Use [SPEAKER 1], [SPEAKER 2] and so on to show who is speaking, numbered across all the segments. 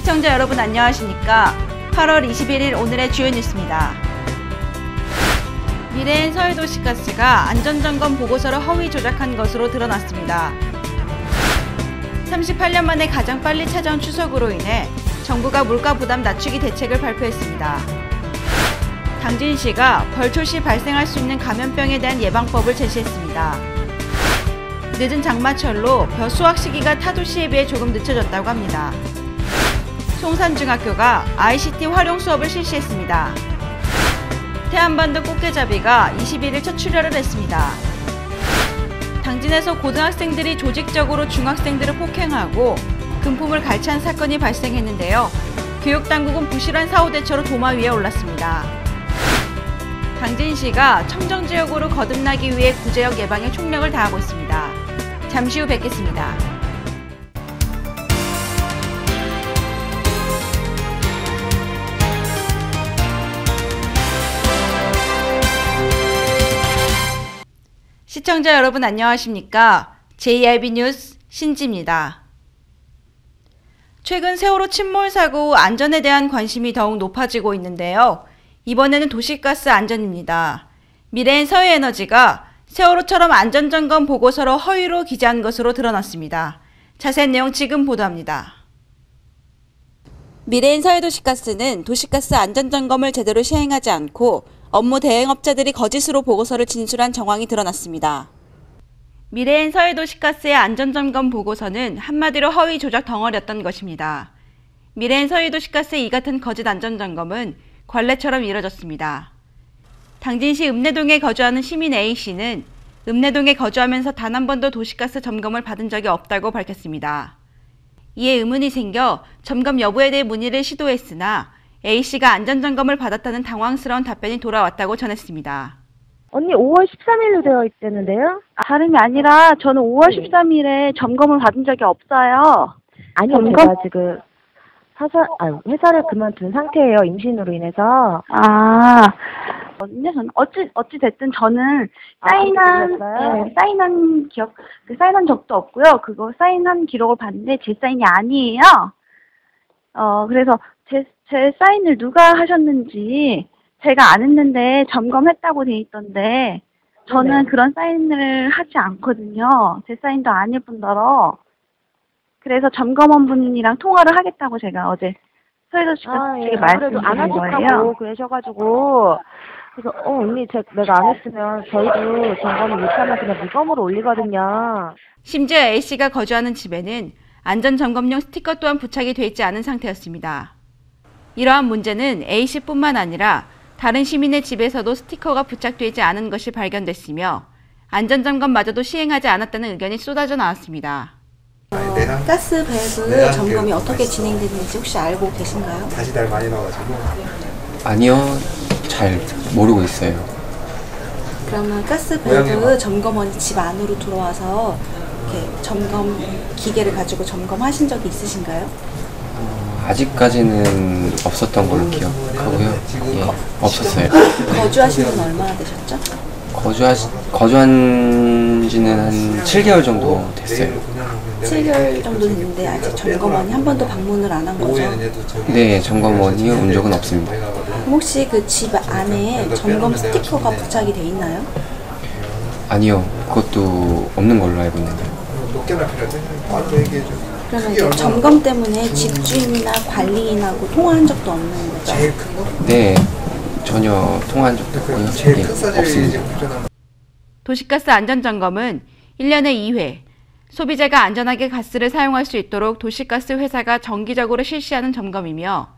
[SPEAKER 1] 시청자 여러분 안녕하십니까? 8월 21일 오늘의 주요 뉴스입니다. 미래엔 서해도시가스가 안전점검 보고서를 허위 조작한 것으로 드러났습니다. 38년 만에 가장 빨리 찾아온 추석으로 인해 정부가 물가 부담 낮추기 대책을 발표했습니다. 당진시가 벌초 시 발생할 수 있는 감염병에 대한 예방법을 제시했습니다. 늦은 장마철로 벼 수확 시기가 타도시에 비해 조금 늦춰졌다고 합니다. 송산중학교가 ICT 활용 수업을 실시했습니다. 태안반도 꽃게잡이가 21일 첫 출혈을 했습니다. 당진에서 고등학생들이 조직적으로 중학생들을 폭행하고 금품을 갈취한 사건이 발생했는데요. 교육당국은 부실한 사후 대처로 도마 위에 올랐습니다. 당진시가 청정지역으로 거듭나기 위해 구제역 예방에 총력을 다하고 있습니다. 잠시 후 뵙겠습니다. 시청자 여러분 안녕하십니까? JIB 뉴스 신지입니다. 최근 세월호 침몰 사고 후 안전에 대한 관심이 더욱 높아지고 있는데요. 이번에는 도시가스 안전입니다. 미래엔 서해에너지가 세월호처럼 안전점검 보고서를 허위로 기재한 것으로 드러났습니다. 자세한 내용 지금 보도합니다. 미래엔 서해도시가스는 도시가스 안전점검을 제대로 시행하지 않고 업무 대행업자들이 거짓으로 보고서를 진술한 정황이 드러났습니다. 미래엔 서해도시가스의 안전점검 보고서는 한마디로 허위 조작 덩어리였던 것입니다. 미래엔 서해도시가스의 이 같은 거짓 안전점검은 관례처럼 이뤄졌습니다. 당진시 읍내동에 거주하는 시민 A씨는 읍내동에 거주하면서 단 한 번도 도시가스 점검을 받은 적이 없다고 밝혔습니다. 이에 의문이 생겨 점검 여부에 대해 문의를 시도했으나 A씨가 안전점검을 받았다는 당황스러운 답변이 돌아왔다고 전했습니다.
[SPEAKER 2] 언니 5월 13일로 되어 있다는데요? 다름이 아니라 저는 5월 13일에 점검을 받은 적이 없어요.
[SPEAKER 3] 아니요, 제가 지금 회사를 그만둔 상태예요. 임신으로 인해서.
[SPEAKER 2] 어찌 됐든 저는 사인한 사인한 적도 없고요. 그거 사인한 기록을 봤는데 제 사인이 아니에요. 그래서 제 사인을 누가 하셨는지 제가 안 했는데 점검했다고 돼 있던데 저는 네. 그런 사인을 하지 않거든요. 제 사인도 아닐 뿐더러. 그래서 점검원분이랑 통화를 하겠다고 제가 어제 서해도시가스 측에 말씀드린
[SPEAKER 3] 안 하셨다고 그러셔가지고 그래서 언니 내가 안 했으면 저희도 점검을 못하면 그냥 무검으로 올리거든요.
[SPEAKER 1] 심지어 A씨가 거주하는 집에는 안전점검용 스티커 또한 부착이 돼 있지 않은 상태였습니다. 이러한 문제는 A씨뿐만 아니라 다른 시민의 집에서도 스티커가 부착되지 않은 것이 발견됐으며 안전점검마저도 시행하지 않았다는 의견이 쏟아져 나왔습니다.
[SPEAKER 4] 가스 밸브 점검이 어떻게 진행되는지 혹시 알고 계신가요?
[SPEAKER 5] 다시 날 많이 나와가지고.
[SPEAKER 6] 아니요, 잘 모르고 있어요.
[SPEAKER 4] 그러면 가스 밸브 점검원이 집 안으로 들어와서 이렇게 점검 기계를 가지고 점검하신 적이 있으신가요?
[SPEAKER 6] 아직까지는 없었던 걸로 기억하고요. 예, 없었어요.
[SPEAKER 4] 거주하신 지는 얼마나 되셨죠?
[SPEAKER 6] 거주한 지는 한 7개월 정도 됐어요.
[SPEAKER 4] 7개월 정도 됐는데 아직 점검원이 한 번도 방문을 안 한 거죠?
[SPEAKER 6] 네, 점검원이 온 적은 없습니다.
[SPEAKER 4] 그럼 혹시 그 집 안에 점검 스티커가 부착이 돼 있나요?
[SPEAKER 6] 아니요, 그것도 없는 걸로 알고 있는데요.
[SPEAKER 4] 그러면 이제 점검 때문에 집주인이나 관리인하고 통화한 적도 없는 거죠?
[SPEAKER 6] 네, 전혀 통화한 적도 없고요. 없습니다.
[SPEAKER 1] 도시가스 안전점검은 1년에 2회, 소비자가 안전하게 가스를 사용할 수 있도록 도시가스 회사가 정기적으로 실시하는 점검이며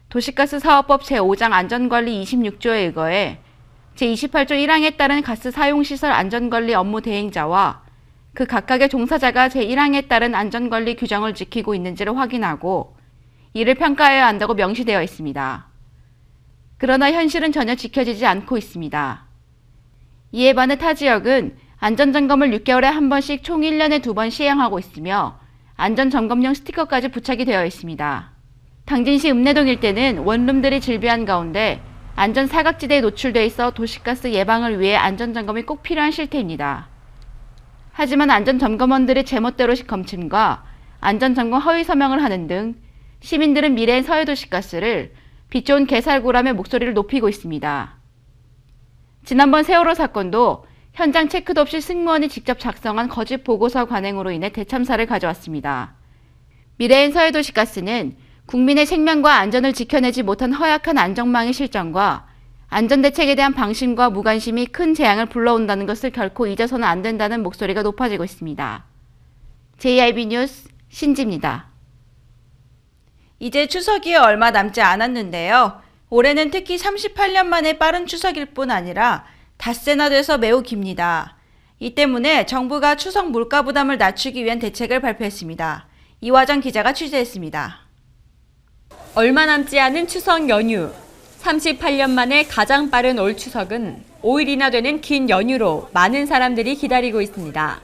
[SPEAKER 1] 도시가스 사업법 제5장 안전관리 26조에 의거해 제28조 1항에 따른 가스 사용시설 안전관리 업무 대행자와 그 각각의 종사자가 제1항에 따른 안전관리 규정을 지키고 있는지를 확인하고 이를 평가해야 한다고 명시되어 있습니다. 그러나 현실은 전혀 지켜지지 않고 있습니다. 이에 반해 타 지역은 안전점검을 6개월에 한 번씩 총 1년에 2번 시행하고 있으며 안전점검용 스티커까지 부착이 되어 있습니다. 당진시 읍내동 일대는 원룸들이 질비한 가운데 안전 사각지대에 노출돼 있어 도시가스 예방을 위해 안전점검이 꼭 필요한 실태입니다. 하지만 안전점검원들의 제멋대로식 검침과 안전점검 허위 서명을 하는 등 시민들은 미래엔 서해도시가스를 빛 좋은 개살구라며 목소리를 높이고 있습니다. 지난번 세월호 사건도 현장 체크도 없이 승무원이 직접 작성한 거짓 보고서 관행으로 인해 대참사를 가져왔습니다. 미래엔 서해도시가스는 국민의 생명과 안전을 지켜내지 못한 허약한 안전망의 실정과 안전대책에 대한 방심과 무관심이 큰 재앙을 불러온다는 것을 결코 잊어서는 안 된다는 목소리가 높아지고 있습니다. JIB 뉴스 신지입니다. 이제 추석이 얼마 남지 않았는데요. 올해는 특히 38년 만에 빠른 추석일 뿐 아니라 닷새나 돼서 매우 깁니다. 이 때문에 정부가 추석 물가 부담을 낮추기 위한 대책을 발표했습니다. 이화정 기자가 취재했습니다.
[SPEAKER 5] 얼마 남지 않은 추석 연휴. 38년 만에 가장 빠른 올 추석은 5일이나 되는 긴 연휴로 많은 사람들이 기다리고 있습니다.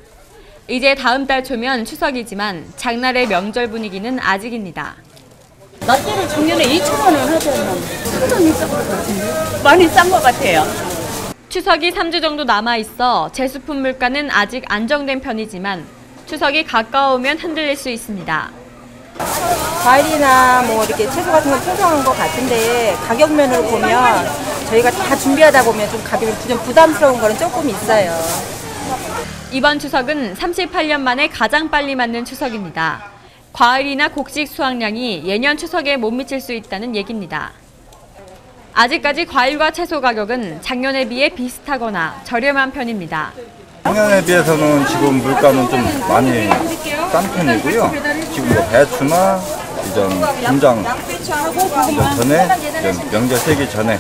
[SPEAKER 5] 이제 다음 달 초면 추석이지만 장날의 명절 분위기는 아직입니다.
[SPEAKER 7] 낫대를 작년에 2,000원을 하잖아. 상당히 싼 것 같은데? 많이 싼 것 같아요.
[SPEAKER 5] 추석이 3주 정도 남아있어 제수품 물가는 아직 안정된 편이지만 추석이 가까우면 흔들릴 수 있습니다.
[SPEAKER 3] 과일이나 뭐 이렇게 채소 같은 건 풍성한 것 같은데 가격 면으로 보면 저희가 다 준비하다 보면 좀 가격이 좀 부담스러운 거는 조금 있어요.
[SPEAKER 5] 이번 추석은 38년 만에 가장 빨리 맞는 추석입니다. 과일이나 곡식 수확량이 예년 추석에 못 미칠 수 있다는 얘기입니다. 아직까지 과일과 채소 가격은 작년에 비해 비슷하거나 저렴한 편입니다.
[SPEAKER 8] 작년에 비해서는 지금 물가는 좀 많이 싼 편이고요. 지금 뭐 배추나 이전 김장 이전 전에 이전 명절 세기 전에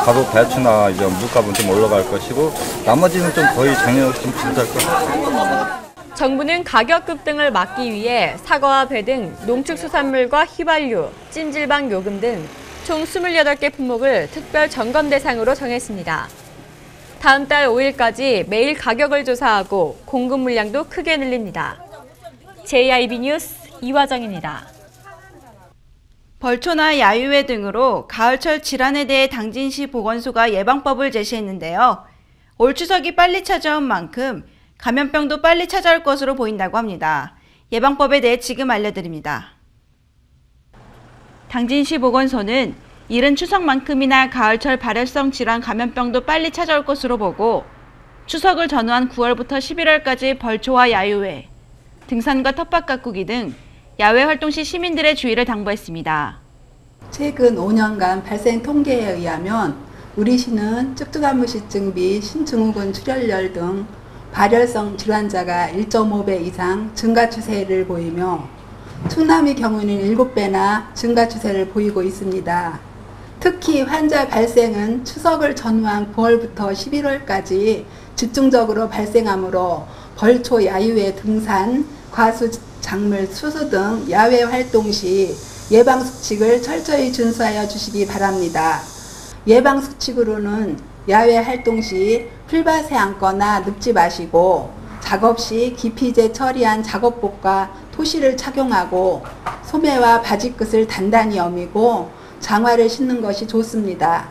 [SPEAKER 8] 바로 배추나 이전 물값은 좀 올라갈 것이고 나머지는 좀 거의 작년과 좀 비슷할 것 같아요.
[SPEAKER 5] 정부는 가격 급등을 막기 위해 사과와 배 등 농축수산물과 휘발유, 찜질방 요금 등 총 28개 품목을 특별 점검 대상으로 정했습니다. 다음 달 5일까지 매일 가격을 조사하고 공급 물량도 크게 늘립니다. JIB 뉴스 이화정입니다.
[SPEAKER 1] 벌초나 야유회 등으로 가을철 질환에 대해 당진시 보건소가 예방법을 제시했는데요. 올 추석이 빨리 찾아온 만큼 감염병도 빨리 찾아올 것으로 보인다고 합니다. 예방법에 대해 지금 알려드립니다. 당진시 보건소는 이른 추석만큼이나 가을철 발열성 질환 감염병도 빨리 찾아올 것으로 보고 추석을 전후한 9월부터 11월까지 벌초와 야유회, 등산과 텃밭 가꾸기 등 야외 활동 시 시민들의 주의를 당부했습니다.
[SPEAKER 9] 최근 5년간 발생 통계에 의하면 우리 시는 쭈뚜가무시증 및 신증후군 출혈열 등 발열성 질환자가 1.5배 이상 증가 추세를 보이며 충남의 경우는 7배나 증가 추세를 보이고 있습니다. 특히 환자 발생은 추석을 전후한 9월부터 11월까지 집중적으로 발생하므로 벌초, 야유회, 등산, 과수, 작물, 수수 등 야외 활동 시 예방수칙을 철저히 준수하여 주시기 바랍니다. 예방수칙으로는 야외 활동 시 풀밭에 앉거나 눕지 마시고 작업 시 기피제 처리한 작업복과 토시를 착용하고 소매와 바지끝을 단단히 여미고 장화를 신는 것이 좋습니다.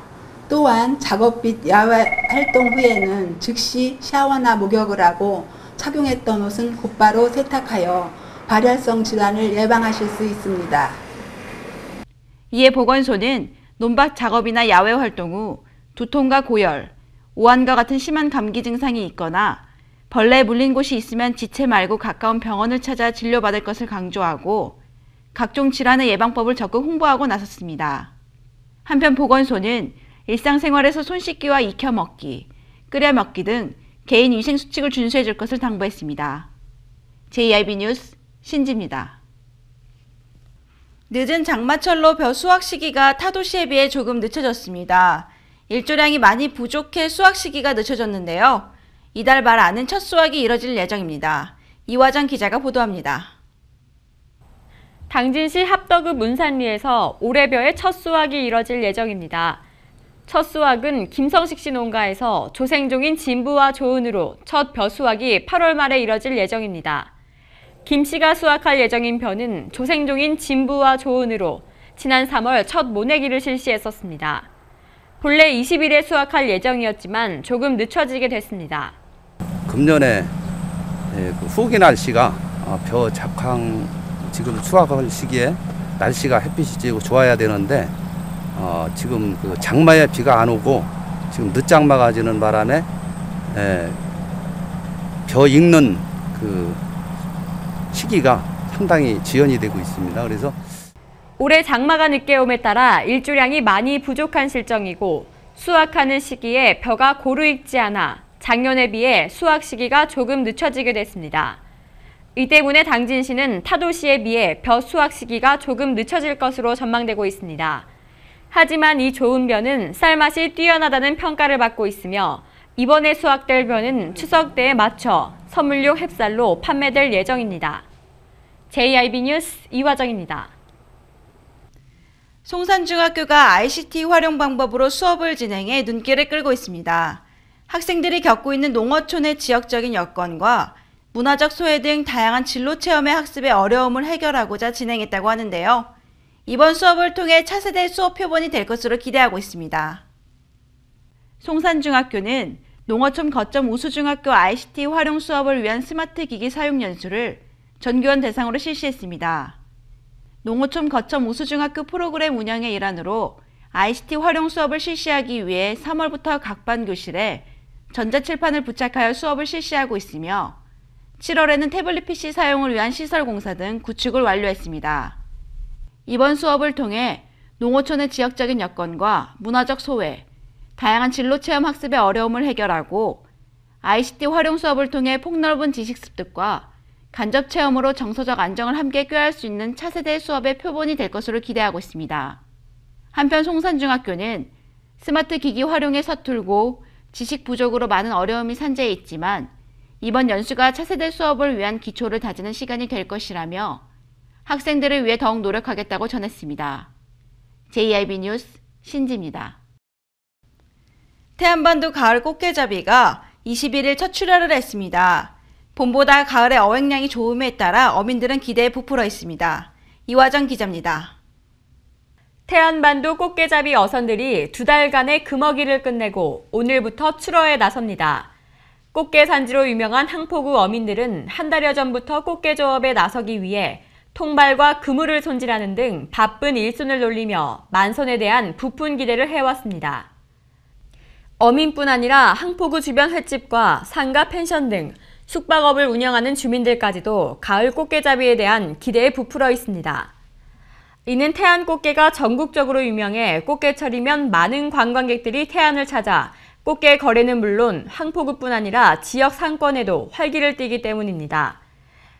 [SPEAKER 9] 또한 작업 및 야외 활동 후에는 즉시 샤워나 목욕을 하고 착용했던 옷은 곧바로 세탁하여 발열성 질환을 예방하실 수 있습니다.
[SPEAKER 1] 이에 보건소는 논밭 작업이나 야외 활동 후 두통과 고열, 오한과 같은 심한 감기 증상이 있거나 벌레에 물린 곳이 있으면 지체 말고 가까운 병원을 찾아 진료받을 것을 강조하고 각종 질환의 예방법을 적극 홍보하고 나섰습니다. 한편 보건소는 일상생활에서 손 씻기와 익혀 먹기, 끓여 먹기 등 개인 위생 수칙을 준수해 줄 것을 당부했습니다. JIB 뉴스 신지입니다. 늦은 장마철로 벼 수확 시기가 타 도시에 비해 조금 늦춰졌습니다. 일조량이 많이 부족해 수확 시기가 늦춰졌는데요. 이달 말 안은 첫 수확이 이뤄질 예정입니다. 이화정 기자가 보도합니다.
[SPEAKER 5] 당진시 합덕읍 문산리에서 올해 벼의 첫 수확이 이뤄질 예정입니다. 첫 수확은 김성식 씨 농가에서 조생종인 진부와 조은으로 첫 벼 수확이 8월 말에 이뤄질 예정입니다. 김 씨가 수확할 예정인 벼는 조생종인 진부와 조은으로 지난 3월 첫 모내기를 실시했었습니다. 본래 20일에 수확할 예정이었지만 조금 늦춰지게 됐습니다.
[SPEAKER 10] 금년에 후기 날씨가 벼 작황 지금 수확할 시기에 날씨가 햇빛이 찌고 좋아야 되는데 지금 그 장마에 비가 안 오고 지금 늦장마가 지는 바람에 벼 익는 그 시기가 상당히 지연이 되고 있습니다. 그래서
[SPEAKER 5] 올해 장마가 늦게옴에 따라 일조량이 많이 부족한 실정이고 수확하는 시기에 벼가 고루 익지 않아 작년에 비해 수확 시기가 조금 늦춰지게 됐습니다. 이 때문에 당진시는 타도시에 비해 벼 수확 시기가 조금 늦춰질 것으로 전망되고 있습니다. 하지만 이 좋은 벼는 쌀맛이 뛰어나다는 평가를 받고 있으며 이번에 수확될 벼는 추석 때에 맞춰 선물용 햅쌀로 판매될 예정입니다. JIB 뉴스 이화정입니다.
[SPEAKER 1] 송산중학교가 ICT 활용 방법으로 수업을 진행해 눈길을 끌고 있습니다. 학생들이 겪고 있는 농어촌의 지역적인 여건과 문화적 소외 등 다양한 진로 체험의 학습의 어려움을 해결하고자 진행했다고 하는데요. 이번 수업을 통해 차세대 수업 표본이 될 것으로 기대하고 있습니다. 송산중학교는 농어촌 거점 우수중학교 ICT 활용 수업을 위한 스마트 기기 사용 연수를 전교원 대상으로 실시했습니다. 농어촌 거점 우수중학교 프로그램 운영의 일환으로 ICT 활용 수업을 실시하기 위해 3월부터 각 반 교실에 전자칠판을 부착하여 수업을 실시하고 있으며 7월에는 태블릿 PC 사용을 위한 시설 공사 등 구축을 완료했습니다. 이번 수업을 통해 농어촌의 지역적인 여건과 문화적 소외, 다양한 진로 체험 학습의 어려움을 해결하고 ICT 활용 수업을 통해 폭넓은 지식 습득과 간접 체험으로 정서적 안정을 함께 꾀할 수 있는 차세대 수업의 표본이 될 것으로 기대하고 있습니다. 한편 송산중학교는 스마트 기기 활용에 서툴고 지식 부족으로 많은 어려움이 산재해 있지만 이번 연수가 차세대 수업을 위한 기초를 다지는 시간이 될 것이라며 학생들을 위해 더욱 노력하겠다고 전했습니다. JIB 뉴스 신지입니다. 태안반도 가을 꽃게잡이가 21일 첫 출하를 했습니다. 봄보다 가을의 어획량이 좋음에 따라 어민들은 기대에 부풀어 있습니다. 이화정 기자입니다.
[SPEAKER 5] 태안반도 꽃게잡이 어선들이 2달간의 금어기를 끝내고 오늘부터 출어에 나섭니다. 꽃게 산지로 유명한 항포구 어민들은 한 달여 전부터 꽃게 조업에 나서기 위해 통발과 그물을 손질하는 등 바쁜 일손을 돌리며 만선에 대한 부푼 기대를 해왔습니다. 어민뿐 아니라 항포구 주변 횟집과 상가 펜션 등 숙박업을 운영하는 주민들까지도 가을 꽃게잡이에 대한 기대에 부풀어 있습니다. 이는 태안 꽃게가 전국적으로 유명해 꽃게철이면 많은 관광객들이 태안을 찾아 꽃게 거래는 물론 항포구뿐 아니라 지역 상권에도 활기를 띠기 때문입니다.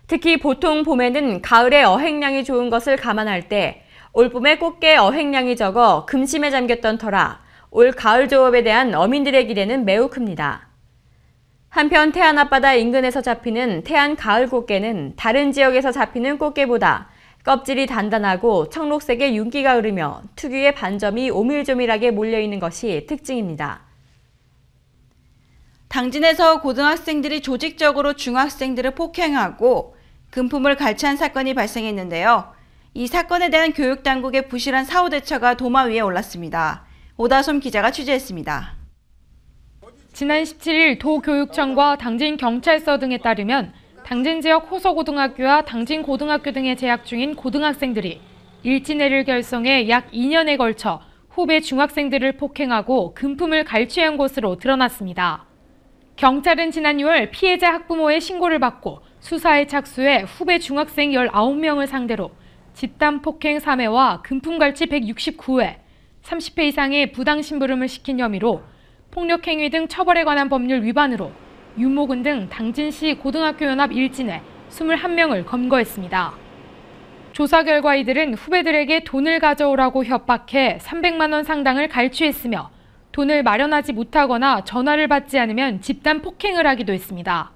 [SPEAKER 5] 특히 보통 봄에는 가을에 어획량이 좋은 것을 감안할 때 올봄에 꽃게 어획량이 적어 금심에 잠겼던 터라 올 가을 조업에 대한 어민들의 기대는 매우 큽니다. 한편 태안 앞바다 인근에서 잡히는 태안 가을 꽃게는 다른 지역에서 잡히는 꽃게보다 껍질이 단단하고 청록색의 윤기가 흐르며 특유의 반점이 오밀조밀하게 몰려있는 것이 특징입니다.
[SPEAKER 1] 당진에서 고등학생들이 조직적으로 중학생들을 폭행하고 금품을 갈취한 사건이 발생했는데요. 이 사건에 대한 교육당국의 부실한 사후 대처가 도마 위에 올랐습니다. 오다솜 기자가 취재했습니다.
[SPEAKER 11] 지난 17일 도교육청과 당진경찰서 등에 따르면 당진 지역 호서고등학교와 당진고등학교 등에 재학 중인 고등학생들이 일진회를 결성해 약 2년에 걸쳐 후배 중학생들을 폭행하고 금품을 갈취한 것으로 드러났습니다. 경찰은 지난 6월 피해자 학부모의 신고를 받고 수사에 착수해 후배 중학생 19명을 상대로 집단 폭행 3회와 금품 갈취 169회, 30회 이상의 부당심부름을 시킨 혐의로 폭력행위 등 처벌에 관한 법률 위반으로 유모군 등 당진시 고등학교연합 일진회 21명을 검거했습니다. 조사 결과 이들은 후배들에게 돈을 가져오라고 협박해 300만 원 상당을 갈취했으며 돈을 마련하지 못하거나 전화를 받지 않으면 집단 폭행을 하기도 했습니다.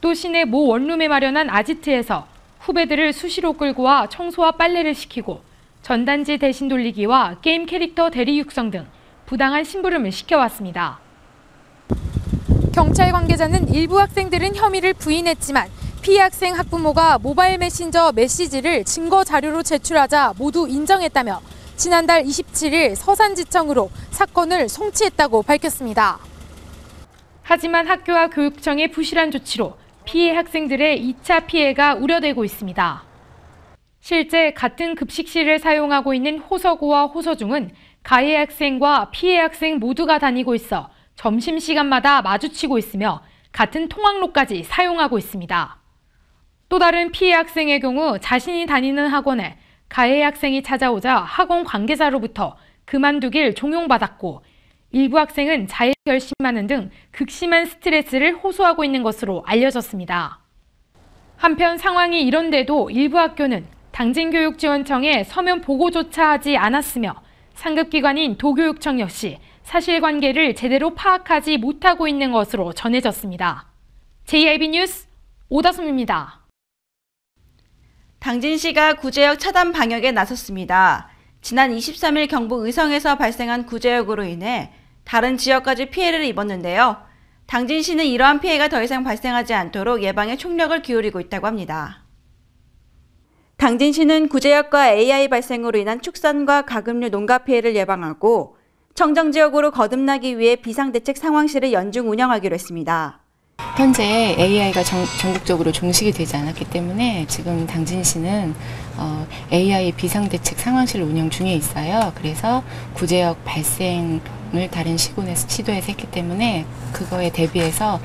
[SPEAKER 11] 또 시내 모 원룸에 마련한 아지트에서 후배들을 수시로 끌고 와 청소와 빨래를 시키고 전단지 대신 돌리기와 게임 캐릭터 대리 육성 등 부당한 심부름을 시켜왔습니다. 경찰 관계자는 일부 학생들은 혐의를 부인했지만 피해 학생 학부모가 모바일 메신저 메시지를 증거 자료로 제출하자 모두 인정했다며 지난달 27일 서산지청으로 사건을 송치했다고 밝혔습니다. 하지만 학교와 교육청의 부실한 조치로 피해 학생들의 2차 피해가 우려되고 있습니다. 실제 같은 급식실을 사용하고 있는 호서구와 호서중은 가해 학생과 피해 학생 모두가 다니고 있어 점심시간마다 마주치고 있으며 같은 통학로까지 사용하고 있습니다. 또 다른 피해 학생의 경우 자신이 다니는 학원에 가해 학생이 찾아오자 학원 관계자로부터 그만두길 종용받았고 일부 학생은 자해 결심하는 등 극심한 스트레스를 호소하고 있는 것으로 알려졌습니다. 한편 상황이 이런데도 일부 학교는 당진교육지원청에 서면 보고조차 하지 않았으며 상급기관인 도교육청 역시 사실관계를 제대로 파악하지 못하고 있는 것으로 전해졌습니다. JIB 뉴스 오다솜입니다.
[SPEAKER 1] 당진시가 구제역 차단 방역에 나섰습니다. 지난 23일 경북 의성에서 발생한 구제역으로 인해 다른 지역까지 피해를 입었는데요. 당진시는 이러한 피해가 더 이상 발생하지 않도록 예방에 총력을 기울이고 있다고 합니다. 당진시는 구제역과 AI 발생으로 인한 축산과 가금류 농가 피해를 예방하고 청정지역으로 거듭나기 위해 비상대책 상황실을 연중 운영하기로 했습니다.
[SPEAKER 12] 현재 AI가 전국적으로 종식이 되지 않았기 때문에 지금 당진시는 AI 비상대책 상황실 운영 중에 있어요. 그래서 구제역 발생을 다른 시군에서 시도해서 했기 때문에 그거에 대비해서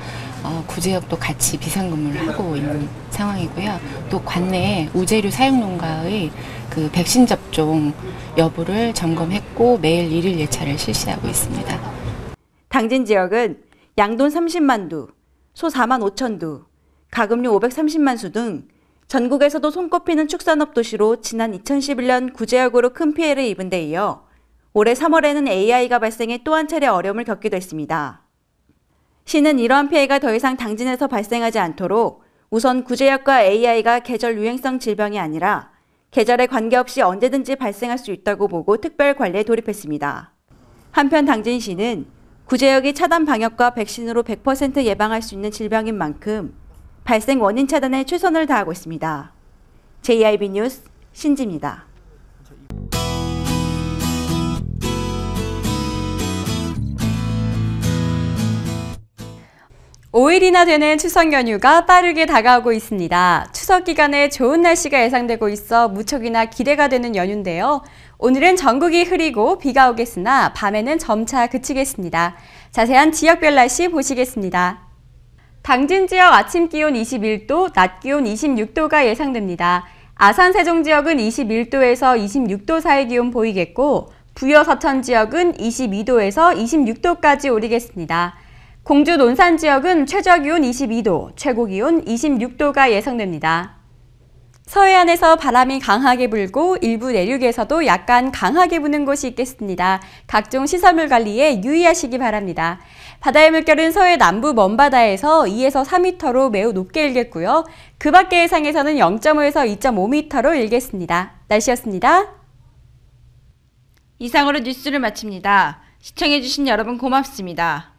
[SPEAKER 12] 구제역도 같이 비상근무를 하고 있는 상황이고요. 또 관내에 우제류 사육 농가의 그 백신 접종 여부를 점검했고 매일 1일 예차를 실시하고 있습니다.
[SPEAKER 1] 당진 지역은 양돈 30만 두, 소 4만 5천 두, 가금류 530만 수 등 전국에서도 손꼽히는 축산업 도시로 지난 2011년 구제역으로 큰 피해를 입은 데 이어 올해 3월에는 AI가 발생해 또 한 차례 어려움을 겪기도 했습니다. 시는 이러한 피해가 더 이상 당진에서 발생하지 않도록 우선 구제역과 AI가 계절 유행성 질병이 아니라 계절에 관계없이 언제든지 발생할 수 있다고 보고 특별 관리에 돌입했습니다. 한편 당진시는 구제역이 차단 방역과 백신으로 100% 예방할 수 있는 질병인 만큼 발생 원인 차단에 최선을 다하고 있습니다. JIB 뉴스 신지입니다.
[SPEAKER 5] 5일이나 되는 추석 연휴가 빠르게 다가오고 있습니다. 추석 기간에 좋은 날씨가 예상되고 있어 무척이나 기대가 되는 연휴인데요. 오늘은 전국이 흐리고 비가 오겠으나 밤에는 점차 그치겠습니다. 자세한 지역별 날씨 보시겠습니다. 당진 지역 아침 기온 21도, 낮 기온 26도가 예상됩니다. 아산 세종 지역은 21도에서 26도 사이 기온 보이겠고 부여 서천 지역은 22도에서 26도까지 오르겠습니다. 공주 논산 지역은 최저기온 22도, 최고기온 26도가 예상됩니다. 서해안에서 바람이 강하게 불고 일부 내륙에서도 약간 강하게 부는 곳이 있겠습니다. 각종 시설물 관리에 유의하시기 바랍니다. 바다의 물결은 서해 남부 먼바다에서 2에서 4m로 매우 높게 일겠고요. 그 밖의 해상에서는 0.5에서 2.5m로 일겠습니다. 날씨였습니다.
[SPEAKER 1] 이상으로 뉴스를 마칩니다. 시청해주신 여러분 고맙습니다.